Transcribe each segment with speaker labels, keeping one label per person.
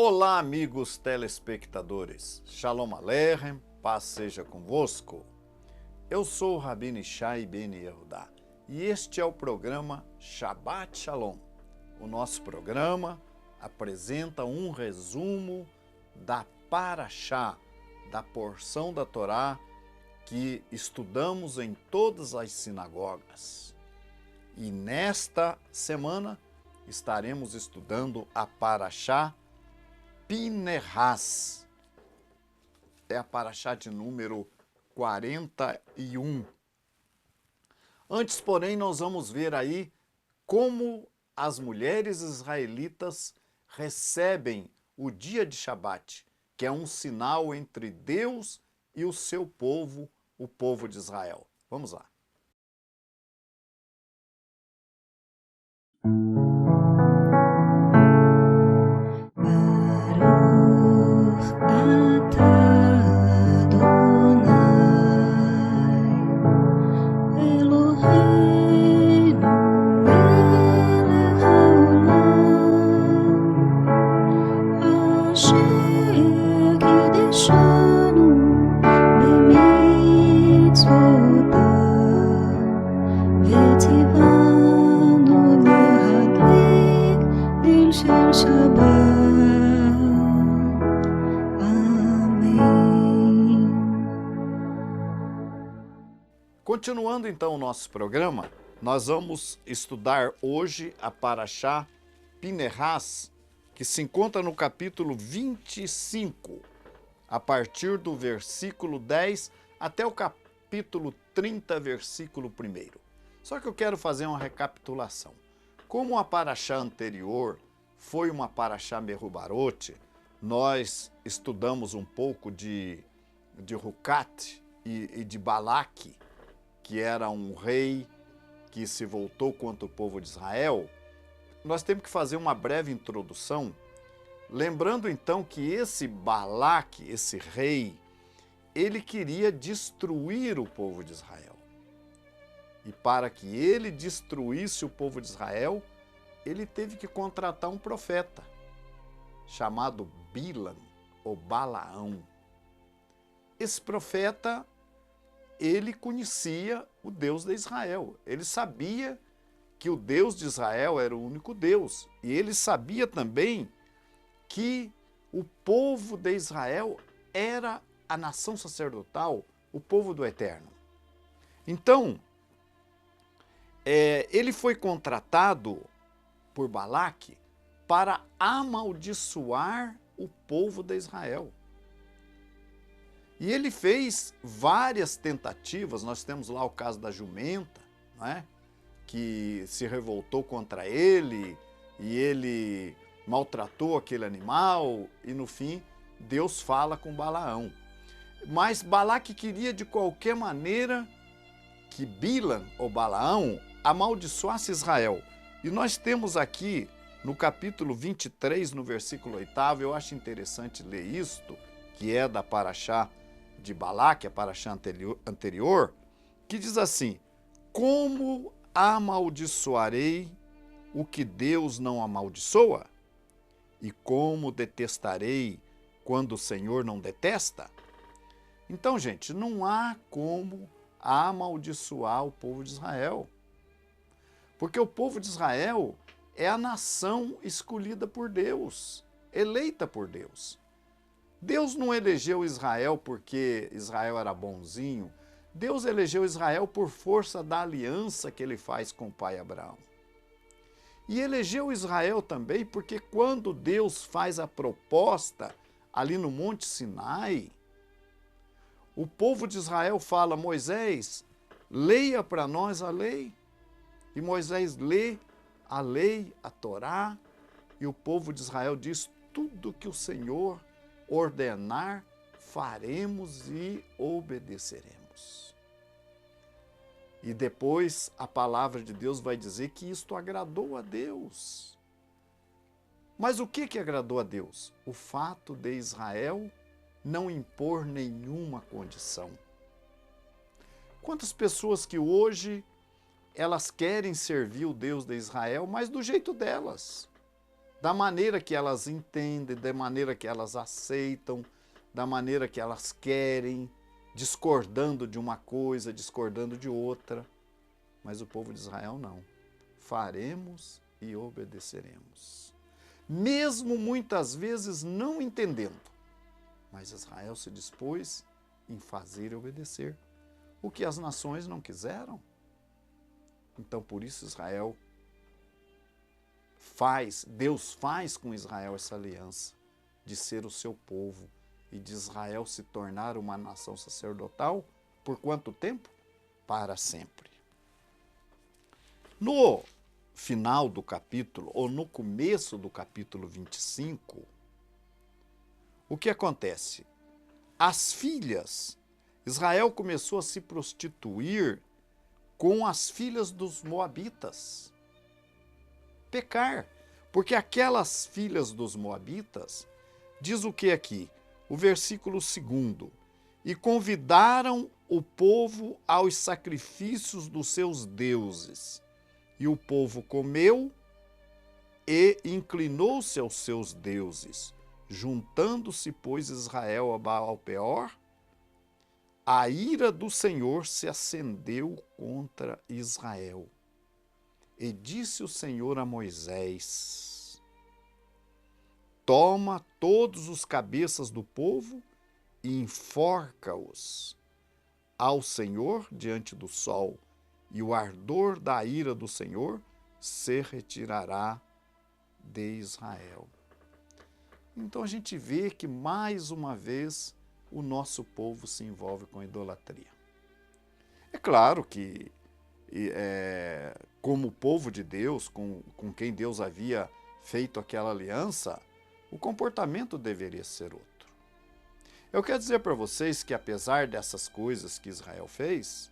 Speaker 1: Olá, amigos telespectadores. Shalom Aleichem, paz seja convosco. Eu sou o Rabino Shai Ben Yehudá e este é o programa Shabbat Shalom. O nosso programa apresenta um resumo da Parashá, da porção da Torá que estudamos em todas as sinagogas. E nesta semana estaremos estudando a Parashá Pinehas. É a Parashá de número 41. Antes, porém, nós vamos ver aí como as mulheres israelitas recebem o dia de Shabat, que é um sinal entre Deus e o seu povo, o povo de Israel. Vamos lá. Continuando então o nosso programa, nós vamos estudar hoje a Parashá Pinehas, que se encontra no capítulo 25, a partir do versículo 10 até o capítulo 30, versículo 1. Só que eu quero fazer uma recapitulação. Como a Parashá anterior foi uma Parashá Merubarot, nós estudamos um pouco de Hucat e de Balaque, que era um rei que se voltou contra o povo de Israel. Nós temos que fazer uma breve introdução, lembrando então que esse Balaque, esse rei, ele queria destruir o povo de Israel. E para que ele destruísse o povo de Israel, ele teve que contratar um profeta, chamado Bilam, ou Balaão. Esse profeta, ele conhecia o Deus de Israel. Ele sabia que o Deus de Israel era o único Deus. E ele sabia também que o povo de Israel era a nação sacerdotal, o povo do Eterno. Então, ele foi contratado por Balaque para amaldiçoar o povo de Israel. E ele fez várias tentativas. Nós temos lá o caso da jumenta, não é? Que se revoltou contra ele e ele maltratou aquele animal e no fim Deus fala com Balaão. Mas Balaque queria de qualquer maneira que Bilam ou Balaão amaldiçoasse Israel. E nós temos aqui no capítulo 23, no versículo 8, eu acho interessante ler isto, que é da Parashá de Balaque, a Parashá anterior, que diz assim: como amaldiçoarei o que Deus não amaldiçoa? E como detestarei quando o Senhor não detesta? Então, gente, não há como amaldiçoar o povo de Israel. Porque o povo de Israel é a nação escolhida por Deus, eleita por Deus. Deus não elegeu Israel porque Israel era bonzinho. Deus elegeu Israel por força da aliança que ele faz com o pai Abraão. E elegeu Israel também porque quando Deus faz a proposta ali no Monte Sinai, o povo de Israel fala: Moisés, leia para nós a lei. E Moisés lê a lei, a Torá, e o povo de Israel diz: tudo que o Senhor ordenar, faremos e obedeceremos. E depois a palavra de Deus vai dizer que isto agradou a Deus. Mas o que agradou a Deus? O fato de Israel não impor nenhuma condição. Quantas pessoas que hoje elas querem servir o Deus de Israel, mas do jeito delas. da maneira que elas entendem, da maneira que elas aceitam, da maneira que elas querem, discordando de uma coisa, discordando de outra. Mas o povo de Israel não. Faremos e obedeceremos. Mesmo muitas vezes não entendendo, mas Israel se dispôs em fazer e obedecer o que as nações não quiseram. Então, por isso Israel Deus faz com Israel essa aliança de ser o seu povo e de Israel se tornar uma nação sacerdotal por quanto tempo? Para sempre. No final do capítulo, ou no começo do capítulo 25, o que acontece? As filhas, Israel começou a se prostituir com as filhas dos moabitas. Pecar, porque aquelas filhas dos moabitas, diz o que aqui? O versículo 2: e convidaram o povo aos sacrifícios dos seus deuses. E o povo comeu e inclinou-se aos seus deuses. Juntando-se, pois, Israel a Baal-peor, a ira do Senhor se acendeu contra Israel. E disse o Senhor a Moisés: toma todos os cabeças do povo e enforca-os ao Senhor diante do sol, e o ardor da ira do Senhor se retirará de Israel. Então a gente vê que mais uma vez o nosso povo se envolve com idolatria. É claro que como povo de Deus, com quem Deus havia feito aquela aliança, o comportamento deveria ser outro. Eu quero dizer para vocês que apesar dessas coisas que Israel fez,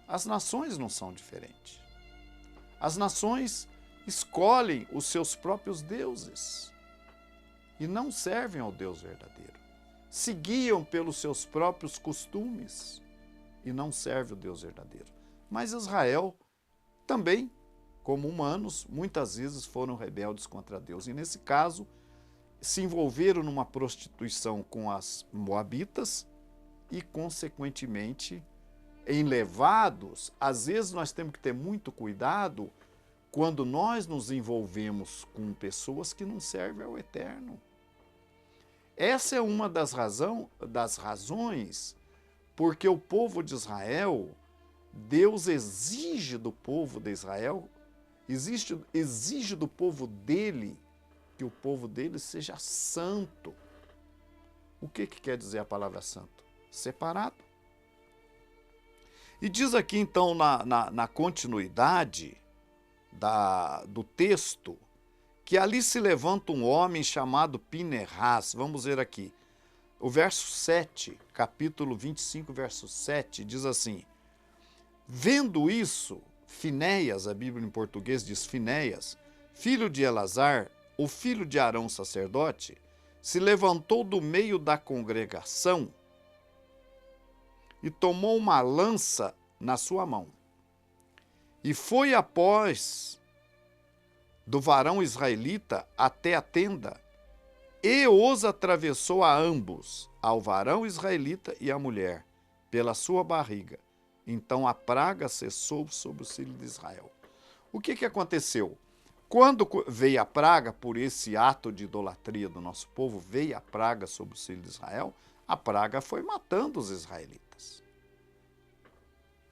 Speaker 1: as nações não são diferentes. As nações escolhem os seus próprios deuses e não servem ao Deus verdadeiro. Se guiam pelos seus próprios costumes e não servem o Deus verdadeiro. Mas Israel também, como humanos, muitas vezes foram rebeldes contra Deus. E nesse caso, se envolveram numa prostituição com as moabitas e, consequentemente, enlevados. Às vezes nós temos que ter muito cuidado quando nós nos envolvemos com pessoas que não servem ao Eterno. Essa é uma das razões porque o povo de Israel, Deus exige do povo de Israel, exige do povo dele, que o povo dele seja santo. O que quer dizer a palavra santo? Separado. E diz aqui então na continuidade do texto, que ali se levanta um homem chamado Pinehas. Vamos ver aqui. O verso 7, capítulo 25, verso 7, diz assim: vendo isso, Finéias, a Bíblia em português diz Finéias, filho de Elazar, o filho de Arão sacerdote, se levantou do meio da congregação e tomou uma lança na sua mão. E foi após do varão israelita até a tenda, e os atravessou a ambos, ao varão israelita e à mulher, pela sua barriga. Então a praga cessou sobre os filhos de Israel. O que aconteceu? Quando veio a praga, por esse ato de idolatria do nosso povo, veio a praga sobre os filhos de Israel, a praga foi matando os israelitas.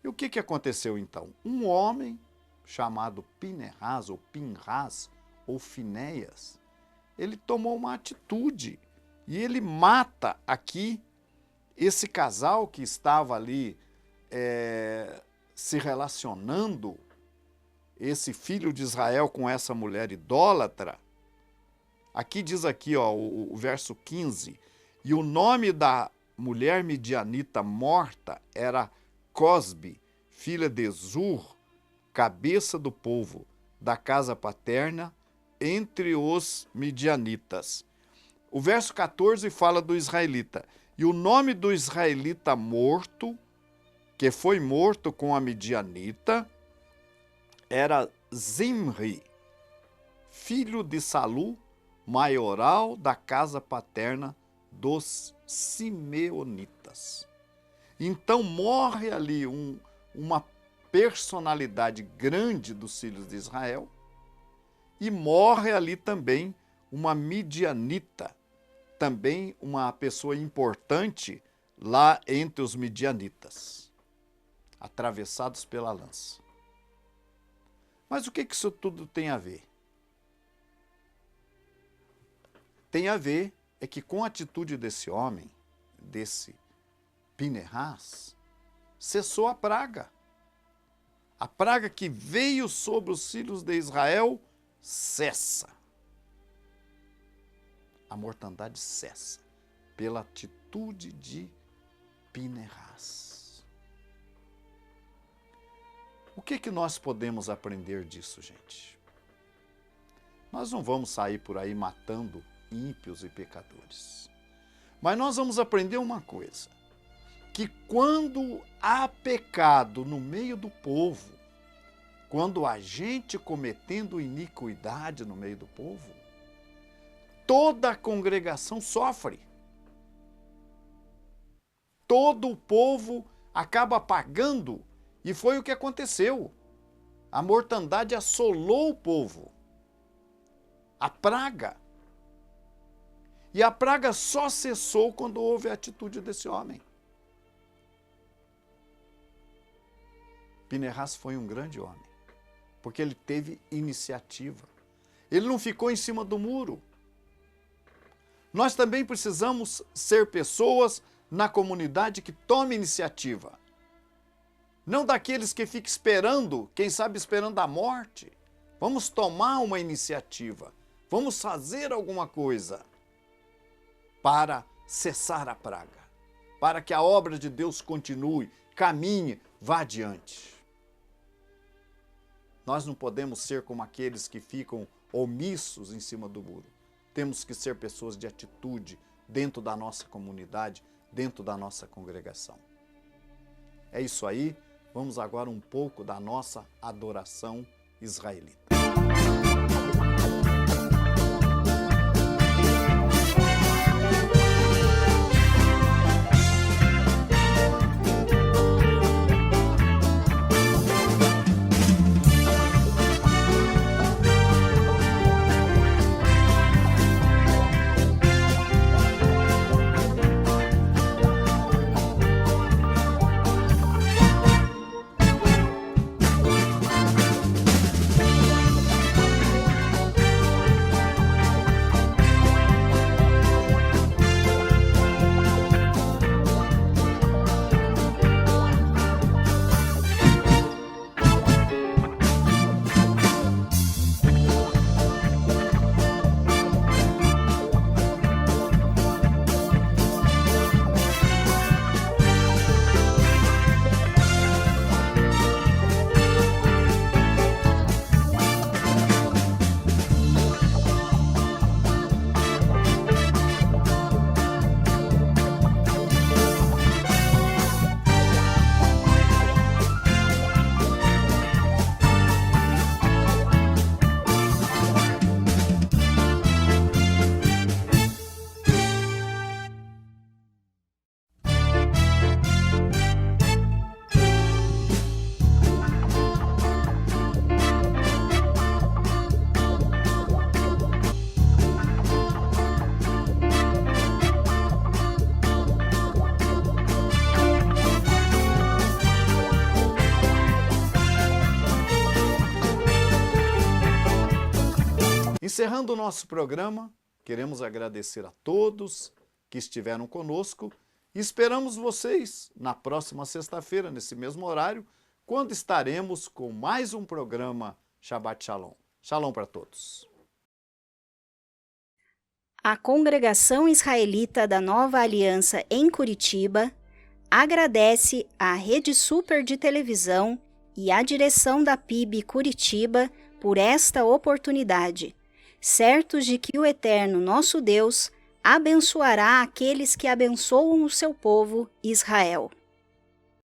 Speaker 1: E o que aconteceu então? Um homem chamado Pinehas, ou Pinhas, ou Finéias, ele tomou uma atitude e ele mata aqui esse casal que estava ali se relacionando, esse filho de Israel com essa mulher idólatra. Aqui diz aqui, ó, o verso 15, e o nome da mulher midianita morta era Cosbe, filha de Zur, cabeça do povo, da casa paterna, entre os midianitas. O verso 14 fala do israelita. E o nome do israelita morto, que foi morto com a midianita, era Zimri, filho de Salu, maioral da casa paterna dos simeonitas. Então morre ali uma personalidade grande dos filhos de Israel e morre ali também uma midianita, também uma pessoa importante lá entre os midianitas, atravessados pela lança. Mas o que isso tudo tem a ver? Tem a ver é que com a atitude desse homem, desse Pinehas, cessou a praga. A praga que veio sobre os filhos de Israel cessa. A mortandade cessa pela atitude de Pinehas. O que nós podemos aprender disso, gente? Nós não vamos sair por aí matando ímpios e pecadores. Mas nós vamos aprender uma coisa, que quando há pecado no meio do povo, quando há gente cometendo iniquidade no meio do povo, toda a congregação sofre. Todo o povo acaba pagando, e foi o que aconteceu. A mortandade assolou o povo. A praga. E a praga só cessou quando houve a atitude desse homem. Pinehas foi um grande homem, porque ele teve iniciativa. Ele não ficou em cima do muro. Nós também precisamos ser pessoas na comunidade que tomem iniciativa. Não daqueles que ficam esperando, quem sabe esperando a morte. Vamos tomar uma iniciativa. Vamos fazer alguma coisa para cessar a praga, para que a obra de Deus continue, caminhe, vá adiante. Nós não podemos ser como aqueles que ficam omissos em cima do muro. Temos que ser pessoas de atitude dentro da nossa comunidade, dentro da nossa congregação. É isso aí. Vamos agora um pouco da nossa adoração israelita. Encerrando o nosso programa, queremos agradecer a todos que estiveram conosco e esperamos vocês na próxima sexta-feira, nesse mesmo horário, quando estaremos com mais um programa Shabbat Shalom. Shalom para todos.
Speaker 2: A Congregação Israelita da Nova Aliança em Curitiba agradece à Rede Super de Televisão e à direção da PIB Curitiba por esta oportunidade, certos de que o Eterno nosso Deus abençoará aqueles que abençoam o seu povo Israel.